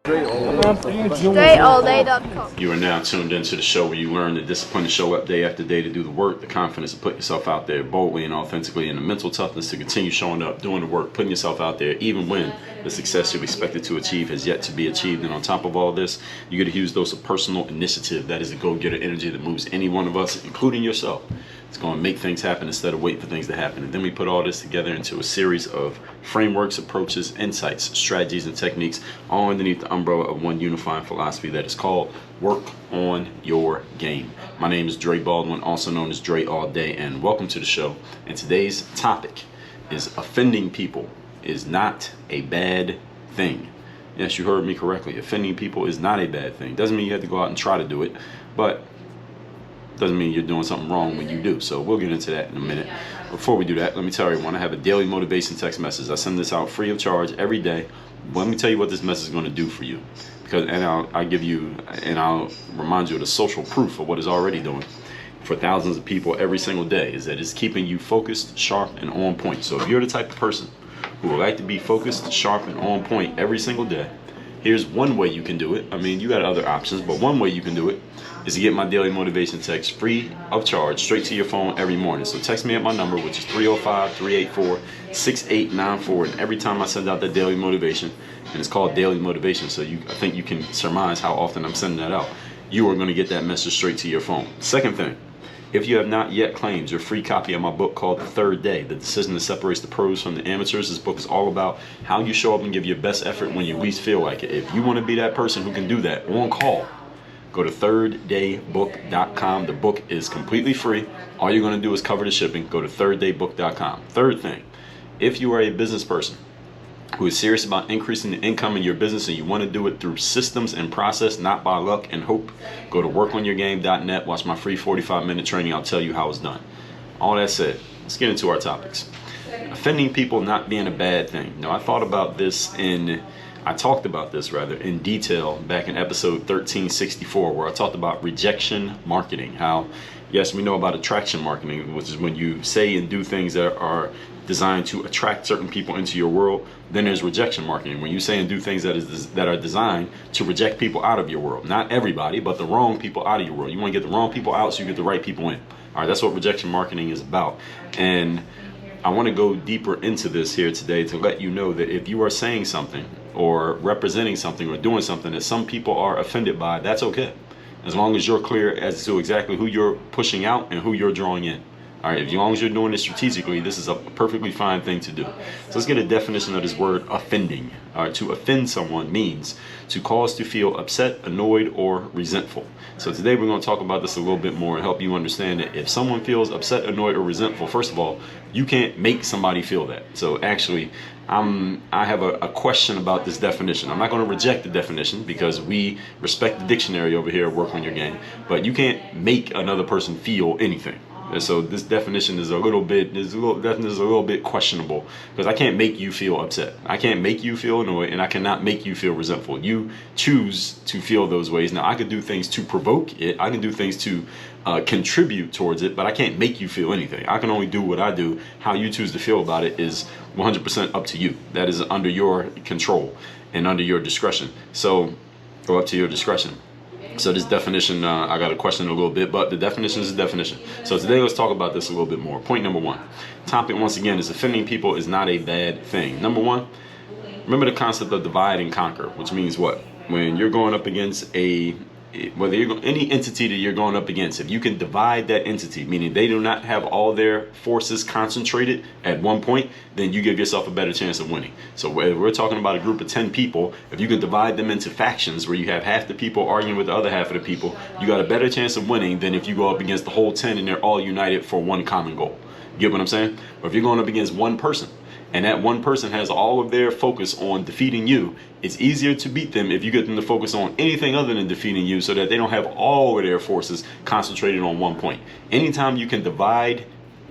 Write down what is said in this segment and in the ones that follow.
StraightAllDay.com. You are now tuned into the show where you learn the discipline to show up day after day to do the work, the confidence to put yourself out there boldly and authentically, and the mental toughness to continue showing up, doing the work, putting yourself out there, even when the success you've expected to achieve has yet to be achieved. And on top of all this, you get a huge dose of personal initiative. That is a go-getter energy that moves any one of us, including yourself. It's going to make things happen instead of waiting for things to happen. And then we put all this together into a series of frameworks, approaches, insights, strategies, and techniques, all underneath the umbrella of one unifying philosophy that is called Work on Your Game. My name is Dre Baldwin, also known as Dre All Day, and welcome to the show. And today's topic is offending people is not a bad thing. Yes, you heard me correctly. Offending people is not a bad thing. Doesn't mean you have to go out and try to do it, but doesn't mean you're doing something wrong when you do. So we'll get into that in a minute. Before we do that, let me tell everyone I have a daily motivation text message. I send this out free of charge every day. Let me tell you what this message is going to do for you, I'll give you and I'll remind you of the social proof of what it's already doing for thousands of people every single day. Is that it's keeping you focused, sharp, and on point. So if you're the type of person who would like to be focused, sharp, and on point every single day, here's one way you can do it. I mean, you got other options, but one way you can do it is to get my daily motivation text free of charge straight to your phone every morning. So text me at my number, which is 305-384-6894. And every time I send out that daily motivation, and it's called daily motivation, so I think you can surmise how often I'm sending that out, you are going to get that message straight to your phone. Second thing, if you have not yet claimed your free copy of my book called The Third Day, The Decision That Separates the Pros from the Amateurs, this book is all about how you show up and give your best effort when you least feel like it. If you want to be that person who can do that on call, go to thirddaybook.com. The book is completely free. All you're going to do is cover the shipping. Go to thirddaybook.com. Third thing, if you are a business person who is serious about increasing the income in your business and you want to do it through systems and process, not by luck and hope, go to workonyourgame.net. Watch my free 45-minute training. I'll tell you how it's done. All that said, let's get into our topics. Offending people not being a bad thing. Now, I talked about this in detail back in episode 1364, where I talked about rejection marketing. How, yes, we know about attraction marketing, which is when you say and do things that are designed to attract certain people into your world. Then there's rejection marketing, when you say and do things that are designed to reject people out of your world. Not everybody, but the wrong people out of your world. You want to get the wrong people out so you get the right people in. All right, that's what rejection marketing is about. And I want to go deeper into this here today to let you know that if you are saying something or representing something or doing something that some people are offended by, that's okay. As long as you're clear as to exactly who you're pushing out and who you're drawing in. All right, as long as you're doing this strategically, this is a perfectly fine thing to do. So let's get a definition of this word offending. All right, to offend someone means to cause to feel upset, annoyed, or resentful. So today we're going to talk about this a little bit more and help you understand that if someone feels upset, annoyed, or resentful, first of all, you can't make somebody feel that. So actually, I have a question about this definition. I'm not going to reject the definition because we respect the dictionary over here at Work on Your Game, but you can't make another person feel anything. So this definition is a little bit questionable, because I can't make you feel upset. I can't make you feel annoyed, and I cannot make you feel resentful. You choose to feel those ways. Now, I could do things to provoke it. I can do things to contribute towards it, but I can't make you feel anything. I can only do what I do. How you choose to feel about it is 100% up to you. That is under your control and under your discretion. So go up to your discretion. So this definition, I got to question it a little bit, but the definition is a definition. So today let's talk about this a little bit more. Point number one. Topic, once again, is offending people is not a bad thing. Number one, remember the concept of divide and conquer, which means what? When you're going up against any entity that you're going up against, if you can divide that entity, meaning they do not have all their forces concentrated at one point, then you give yourself a better chance of winning. So if we're talking about a group of 10 people, if you can divide them into factions where you have half the people arguing with the other half of the people, you got a better chance of winning than if you go up against the whole 10 and they're all united for one common goal. You get what I'm saying? Or if you're going up against one person, and that one person has all of their focus on defeating you, it's easier to beat them if you get them to focus on anything other than defeating you, so that they don't have all of their forces concentrated on one point. Anytime you can divide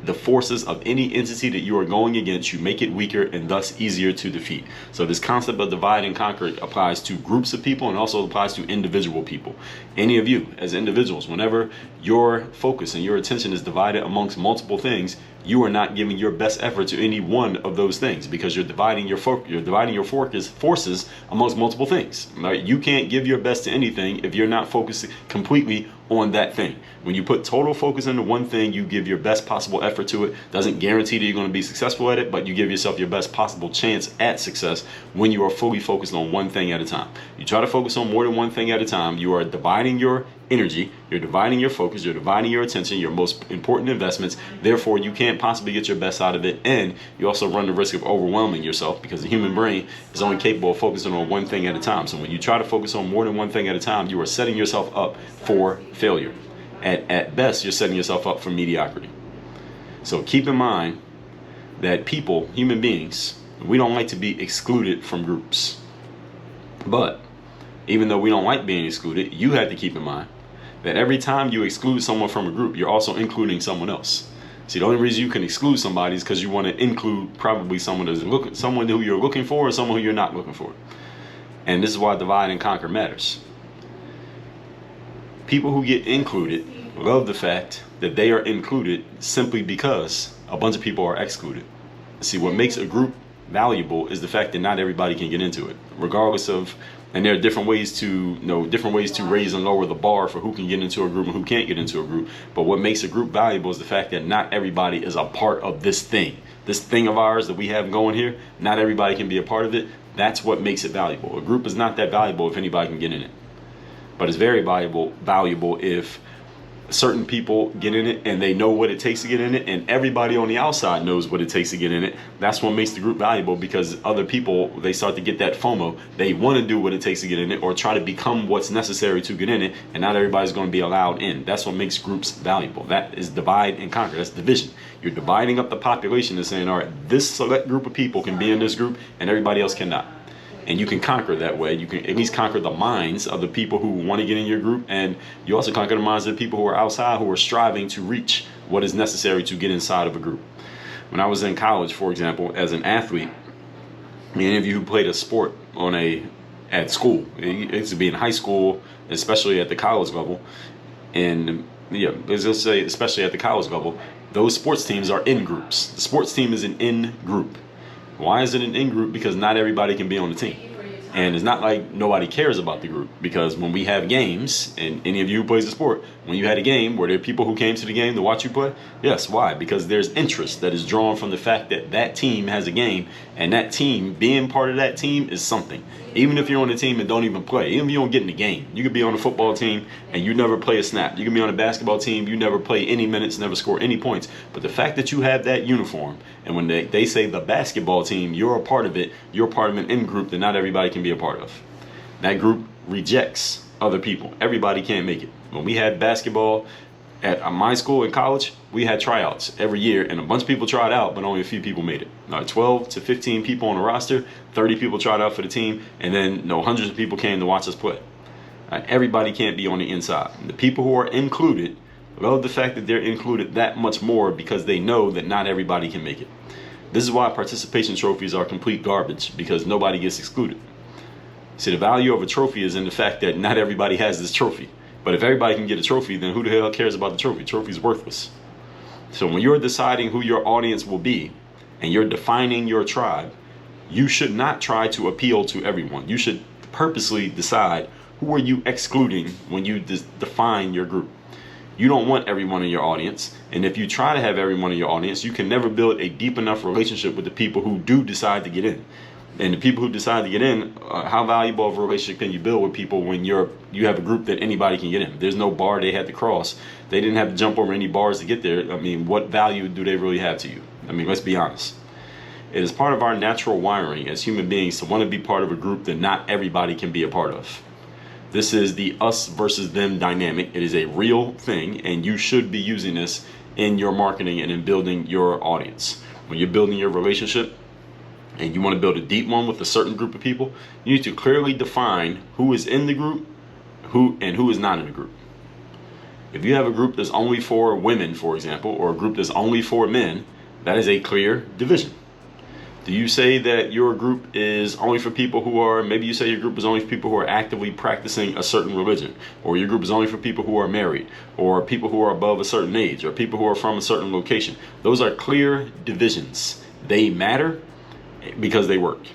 the forces of any entity that you are going against, you make it weaker and thus easier to defeat. So this concept of divide and conquer applies to groups of people and also applies to individual people. Any of you as individuals, whenever your focus and your attention is divided amongst multiple things, you are not giving your best effort to any one of those things, because you're dividing your forces amongst multiple things. Right? You can't give your best to anything if you're not focusing completely on that thing. When you put total focus into one thing, you give your best possible effort to it. Doesn't guarantee that you're going to be successful at it, but you give yourself your best possible chance at success when you are fully focused on one thing at a time. You try to focus on more than one thing at a time, you are dividing your energy, you're dividing your focus, you're dividing your attention, your most important investments. Therefore, you can't possibly get your best out of it, and you also run the risk of overwhelming yourself, because the human brain is only capable of focusing on one thing at a time. So when you try to focus on more than one thing at a time, you are setting yourself up for failure. At best, you're setting yourself up for mediocrity. So keep in mind that people, human beings, we don't like to be excluded from groups. But even though we don't like being excluded, you have to keep in mind that every time you exclude someone from a group, you're also including someone else. See, the only reason you can exclude somebody is because you want to include probably someone who you're looking for, or someone who you're not looking for. And this is why divide and conquer matters. People who get included love the fact that they are included simply because a bunch of people are excluded. See, what makes a group valuable is the fact that not everybody can get into it, regardless of, and there are different ways to raise and lower the bar for who can get into a group and who can't get into a group. But what makes a group valuable is the fact that not everybody is a part of this thing of ours that we have going here. Not everybody can be a part of it. That's what makes it valuable. A group is not that valuable if anybody can get in it, but it's very valuable if certain people get in it and they know what it takes to get in it, and everybody on the outside knows what it takes to get in it. That's what makes the group valuable, because other people, they start to get that FOMO. They want to do what it takes to get in it, or try to become what's necessary to get in it, and not everybody's going to be allowed in. That's what makes groups valuable. That is divide and conquer. That's division. You're dividing up the population and saying, all right, this select group of people can be in this group and everybody else cannot. And you can conquer that way. You can at least conquer the minds of the people who want to get in your group, and you also conquer the minds of the people who are outside, who are striving to reach what is necessary to get inside of a group. When I was in college, for example, as an athlete, any of you who played a sport at school, it used to be in high school, especially at the college level, and let's just say especially at the college level, those sports teams are in groups. The sports team is an in group. Why is it an in-group? Because not everybody can be on the team. And it's not like nobody cares about the group, because when we have games, and any of you who plays the sport, when you had a game, were there people who came to the game to watch you play? Yes. Why? Because there's interest that is drawn from the fact that that team has a game, and that team, being part of that team, is something. Even if you're on a team and don't even play, even if you don't get in the game, you could be on a football team and you never play a snap. You can be on a basketball team, you never play any minutes, never score any points. But the fact that you have that uniform, and when they say the basketball team, you're a part of it, you're part of an in-group that not everybody can be a part of. That group rejects other people. Everybody can't make it. When we had basketball at my school in college, we had tryouts every year, and a bunch of people tried out, but only a few people made it. 12 to 15 people on the roster, 30 people tried out for the team, and then hundreds of people came to watch us play. Everybody can't be on the inside. The people who are included love the fact that they're included that much more, because they know that not everybody can make it. This is why participation trophies are complete garbage, because nobody gets excluded. See, the value of a trophy is in the fact that not everybody has this trophy. But if everybody can get a trophy, then who the hell cares about the trophy? Trophy's worthless. So when you're deciding who your audience will be, and you're defining your tribe, you should not try to appeal to everyone. You should purposely decide who are you excluding when you define your group. You don't want everyone in your audience, and if you try to have everyone in your audience, you can never build a deep enough relationship with the people who do decide to get in. And the people who decide to get in, how valuable of a relationship can you build with people when you have a group that anybody can get in? There's no bar they had to cross. They didn't have to jump over any bars to get there. I mean, what value do they really have to you? I mean, let's be honest. It is part of our natural wiring as human beings to want to be part of a group that not everybody can be a part of. This is the us versus them dynamic. It is a real thing, and you should be using this in your marketing and in building your audience. When you're building your relationship, and you want to build a deep one with a certain group of people, you need to clearly define who is in the group, who is not in the group. If you have a group that's only for women, for example, or a group that's only for men, that is a clear division. Do you say that your group is only for people who are, maybe you say your group is only for people who are actively practicing a certain religion, or your group is only for people who are married, or people who are above a certain age, or people who are from a certain location. Those are clear divisions. They matter because they work,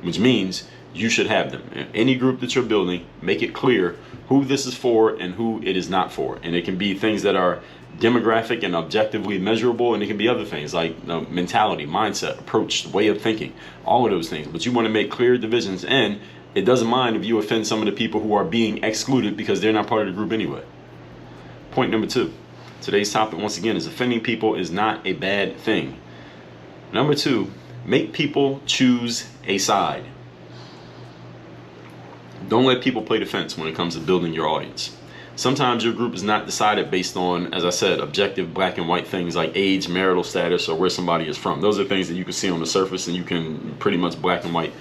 which means you should have them. Any group that you're building, make it clear who this is for and who it is not for. And it can be things that are demographic and objectively measurable, and it can be other things like mentality, mindset, approach, way of thinking, all of those things. But you want to make clear divisions, and it doesn't mind if you offend some of the people who are being excluded because they're not part of the group anyway. Point number 2. Today's topic, once again, is offending people is not a bad thing. Number 2, make people choose a side. Don't let people play defense when it comes to building your audience. Sometimes your group is not decided based on, as I said, objective black and white things like age, marital status, or where somebody is from. Those are things that you can see on the surface and you can pretty much black and white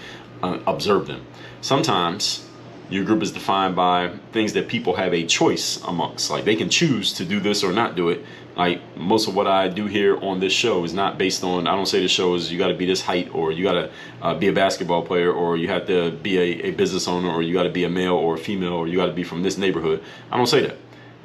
observe them. Sometimes your group is defined by things that people have a choice amongst. Like they can choose to do this or not do it. Like most of what I do here on this show is not based on, I don't say the show is you got to be this height, or you got to be a basketball player, or you have to be a business owner, or you got to be a male or a female, or you got to be from this neighborhood. I don't say that.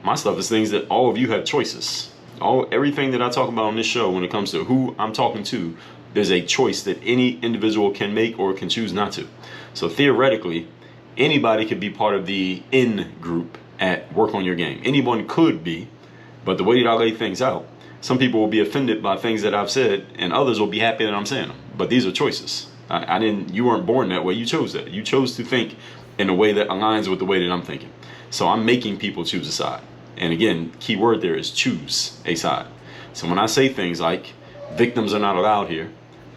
My stuff is things that all of you have choices. Everything that I talk about on this show when it comes to who I'm talking to, there's a choice that any individual can make or can choose not to. So theoretically, anybody could be part of the in group at Work on Your Game. Anyone could be. But the way that I lay things out, some people will be offended by things that I've said, and others will be happy that I'm saying them. But these are choices. You weren't born that way. You chose that. You chose to think in a way that aligns with the way that I'm thinking. So I'm making people choose a side. And again, key word there is choose a side. So when I say things like victims are not allowed here,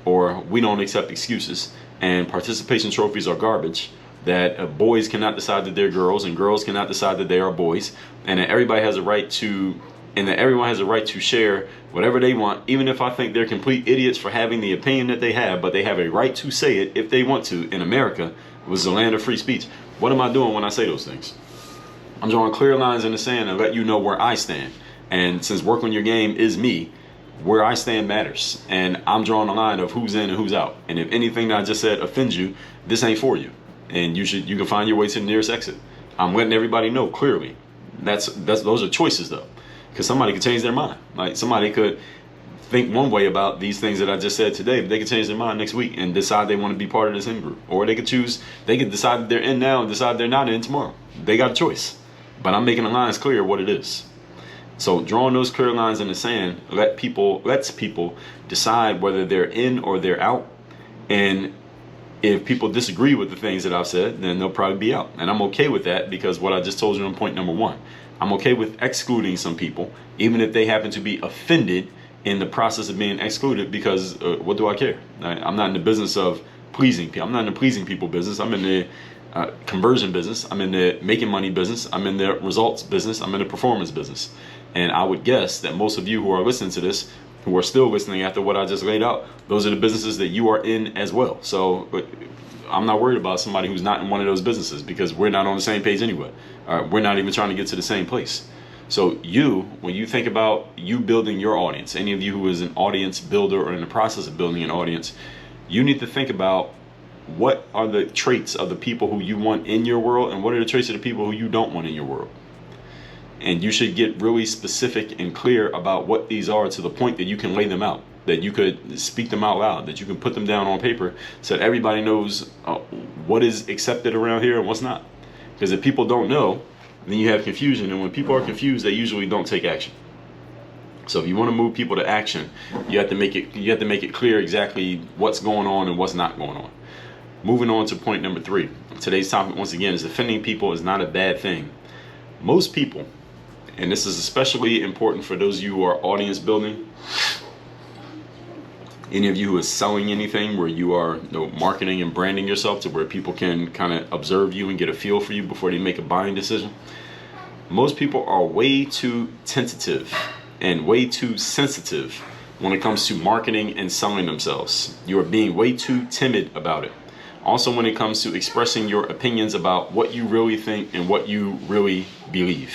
or we don't accept excuses, and participation trophies are garbage, that boys cannot decide that they're girls and girls cannot decide that they are boys, and that everybody has a right to, and that everyone has a right to share whatever they want, even if I think they're complete idiots for having the opinion that they have, but they have a right to say it if they want to. In America, it was the land of free speech. What am I doing when I say those things? I'm drawing clear lines in the sand and let you know where I stand. And since Work on Your Game is me, where I stand matters. And I'm drawing a line of who's in and who's out. And if anything that I just said offends you, this ain't for you. And you can find your way to the nearest exit. I'm letting everybody know clearly. Those are choices though, because somebody could change their mind. Like somebody could think one way about these things that I just said today, but they could change their mind next week and decide they want to be part of this in group, or they could decide that they're in now and decide they're not in tomorrow. They got a choice, but I'm making the lines clear what it is. So drawing those clear lines in the sand lets people decide whether they're in or they're out. And if people disagree with the things that I've said, then they'll probably be out. And I'm okay with that, because what I just told you on point number 1, I'm okay with excluding some people, even if they happen to be offended in the process of being excluded, because what do I care? I'm not in the business of pleasing people. I'm not in the pleasing people business. I'm in the conversion business. I'm in the making money business. I'm in the results business. I'm in the performance business. And I would guess that most of you who are listening to this, who are still listening after what I just laid out, those are the businesses that you are in as well. So I'm not worried about somebody who's not in one of those businesses, because we're not on the same page anyway. We're not even trying to get to the same place. So when you think about you building your audience, any of you who is an audience builder or in the process of building an audience, you need to think about what are the traits of the people who you want in your world, and what are the traits of the people who you don't want in your world. And you should get really specific and clear about what these are, to the point that you can lay them out, that you could speak them out loud, that you can put them down on paper, so that everybody knows what is accepted around here and what's not. Because if people don't know, then you have confusion, and when people are confused, they usually don't take action. So if you want to move people to action, you have to make it clear exactly what's going on and what's not going on. Moving on to point number 3. Today's topic, once again, is offending people is not a bad thing. Most people, and this is especially important for those of you who are audience building, any of you who is selling anything where you are marketing and branding yourself to where people can kind of observe you and get a feel for you before they make a buying decision. Most people are way too tentative and way too sensitive when it comes to marketing and selling themselves. You are being way too timid about it. Also, when it comes to expressing your opinions about what you really think and what you really believe.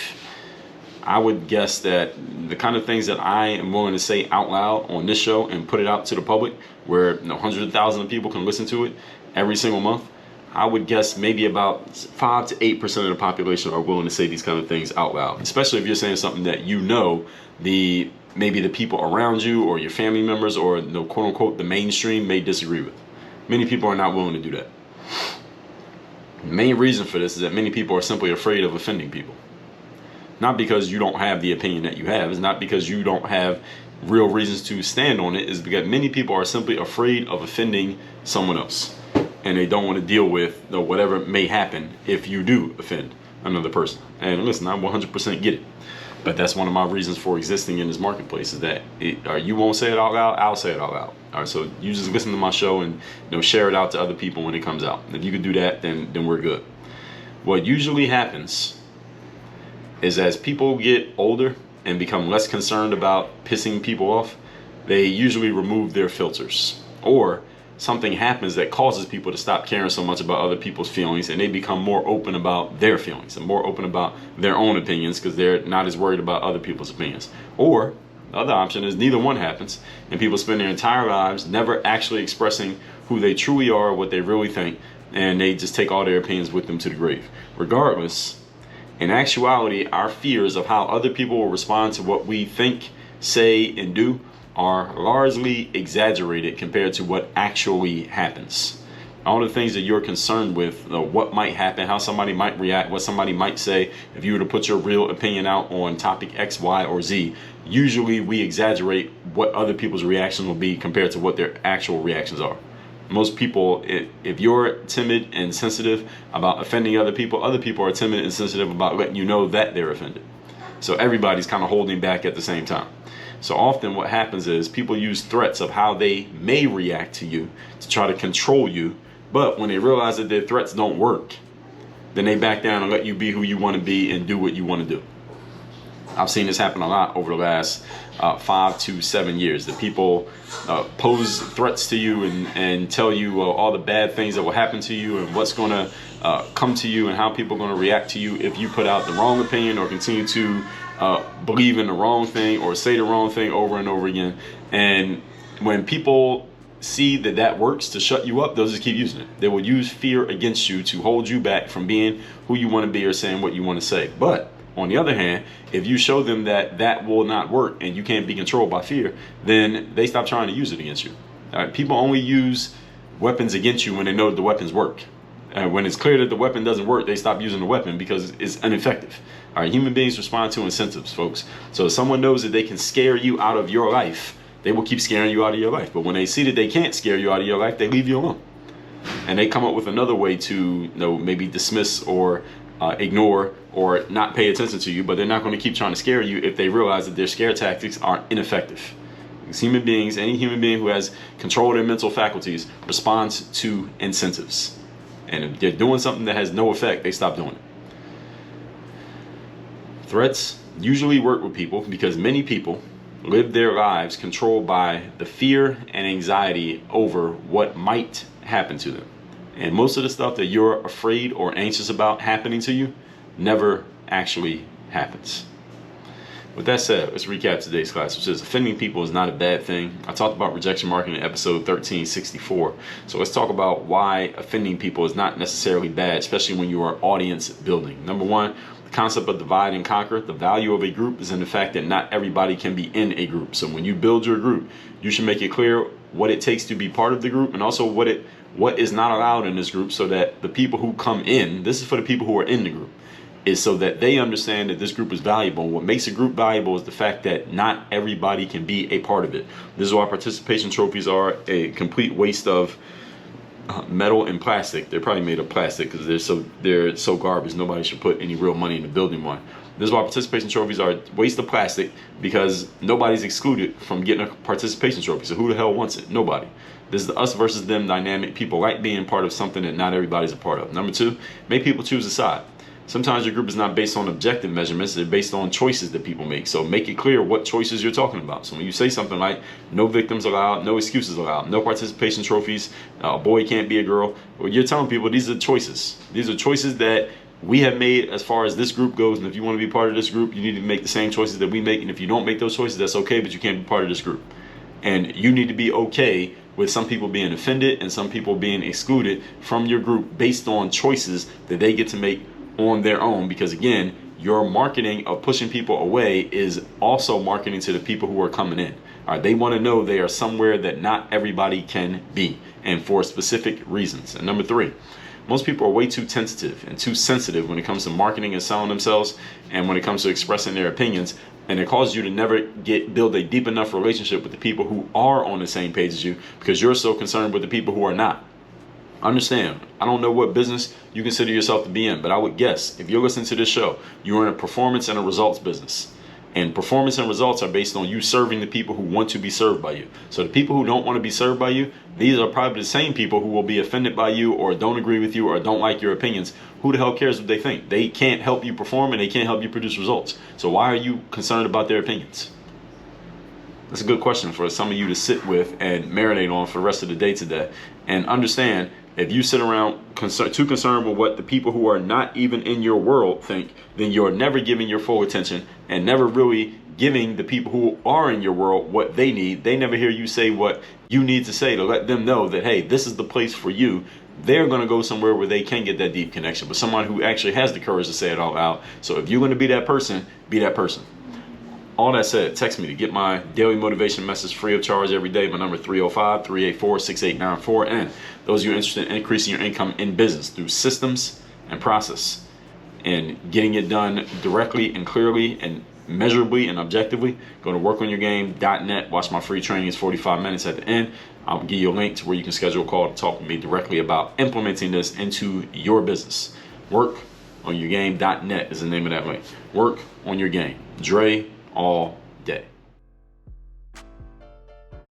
I would guess that the kind of things that I am willing to say out loud on this show and put it out to the public, where hundreds of thousands of people can listen to it every single month, I would guess maybe about 5 to 8% of the population are willing to say these kind of things out loud, especially if you're saying something that maybe the people around you or your family members or quote unquote the mainstream may disagree with. Many people are not willing to do that. The main reason for this is that many people are simply afraid of offending people. Not because you don't have the opinion that you have. It's not because you don't have real reasons to stand on it. It's because many people are simply afraid of offending someone else. And they don't want to deal with whatever may happen if you do offend another person. And listen, I 100% get it. But that's one of my reasons for existing in this marketplace is that you won't say it out loud, I'll say it out loud. All right, so you just listen to my show and share it out to other people when it comes out. If you can do that, then we're good. What usually happens is as people get older and become less concerned about pissing people off, they usually remove their filters, or something happens that causes people to stop caring so much about other people's feelings, and they become more open about their feelings and more open about their own opinions because they're not as worried about other people's opinions. Or the other option is neither one happens, and people spend their entire lives never actually expressing who they truly are, what they really think, and they just take all their opinions with them to the grave. Regardless, in actuality, our fears of how other people will respond to what we think, say, and do are largely exaggerated compared to what actually happens. All the things that you're concerned with, what might happen, how somebody might react, what somebody might say, if you were to put your real opinion out on topic X, Y, or Z, usually we exaggerate what other people's reactions will be compared to what their actual reactions are. Most people, if you're timid and sensitive about offending other people are timid and sensitive about letting you know that they're offended. So everybody's kind of holding back at the same time. So often what happens is people use threats of how they may react to you to try to control you. But when they realize that their threats don't work, then they back down and let you be who you want to be and do what you want to do. I've seen this happen a lot over the last 5 to 7 years. That people pose threats to you and tell you all the bad things that will happen to you and what's going to come to you and how people are going to react to you if you put out the wrong opinion or continue to believe in the wrong thing or say the wrong thing over and over again. And when people see that works to shut you up, they'll just keep using it. They will use fear against you to hold you back from being who you want to be or saying what you want to say. But on the other hand, if you show them that will not work and you can't be controlled by fear, then they stop trying to use it against you. All right? People only use weapons against you when they know the weapons work. When it's clear that the weapon doesn't work, they stop using the weapon because it's ineffective. All right, human beings respond to incentives, folks. So if someone knows that they can scare you out of your life, they will keep scaring you out of your life. But when they see that they can't scare you out of your life, they leave you alone. And they come up with another way to maybe dismiss or ignore or not pay attention to you, but they're not going to keep trying to scare you if they realize that their scare tactics are ineffective. Because human beings, any human being who has control of their mental faculties responds to incentives. And if they're doing something that has no effect, they stop doing it. Threats usually work with people because many people live their lives controlled by the fear and anxiety over what might happen to them. And most of the stuff that you're afraid or anxious about happening to you never actually happens. With that said, let's recap today's class, which is offending people is not a bad thing. I talked about rejection marketing in episode 1364. So let's talk about why offending people is not necessarily bad, especially when you are audience building. Number one, the concept of divide and conquer. The value of a group is in the fact that not everybody can be in a group. So when you build your group, you should make it clear what it takes to be part of the group and also what is not allowed in this group, so that the people who come in, this is for the people who are in the group, is so that they understand that this group is valuable. What makes a group valuable is the fact that not everybody can be a part of it. This is why participation trophies are a complete waste of metal and plastic. They're probably made of plastic because they're so garbage. Nobody should put any real money into building one. This is why participation trophies are a waste of plastic, because nobody's excluded from getting a participation trophy. So who the hell wants it? Nobody. This is the us versus them dynamic. People like being part of something that not everybody's a part of. Number two, make people choose a side. Sometimes your group is not based on objective measurements, they're based on choices that people make. So make it clear what choices you're talking about. So when you say something like, no victims allowed, no excuses allowed, no participation trophies, a boy can't be a girl, well, you're telling people these are choices. These are choices that we have made as far as this group goes. And if you want to be part of this group, you need to make the same choices that we make. And if you don't make those choices, that's okay, but you can't be part of this group. And you need to be okay with some people being offended and some people being excluded from your group based on choices that they get to make on their own. Because again, your marketing of pushing people away is also marketing to the people who are coming in. All right, they want to know they are somewhere that not everybody can be, and for specific reasons. And number 3, most people are way too tentative and too sensitive when it comes to marketing and selling themselves, and when it comes to expressing their opinions. And it causes you to never build a deep enough relationship with the people who are on the same page as you, because you're so concerned with the people who are not. Understand, I don't know what business you consider yourself to be in, but I would guess if you're listening to this show, you're in a performance and a results business. And performance and results are based on you serving the people who want to be served by you. So the people who don't want to be served by you, these are probably the same people who will be offended by you or don't agree with you or don't like your opinions. Who the hell cares what they think? They can't help you perform and they can't help you produce results. So why are you concerned about their opinions? That's a good question for some of you to sit with and marinate on for the rest of the day today. And understand, if you sit around too concerned with what the people who are not even in your world think, then you're never giving your full attention and never really giving the people who are in your world what they need. They never hear you say what you need to say to let them know that, hey, this is the place for you. They're going to go somewhere where they can get that deep connection, but someone who actually has the courage to say it all out. So if you're going to be that person, be that person. All that said, text me to get my daily motivation message free of charge every day. My number 305-384-6894. And those of you interested in increasing your income in business through systems and process and getting it done directly and clearly and measurably and objectively, go to workonyourgame.net. Watch my free training. It's 45 minutes at the end. I'll give you a link to where you can schedule a call to talk with me directly about implementing this into your business. Workonyourgame.net is the name of that link. Work on your game. Dre all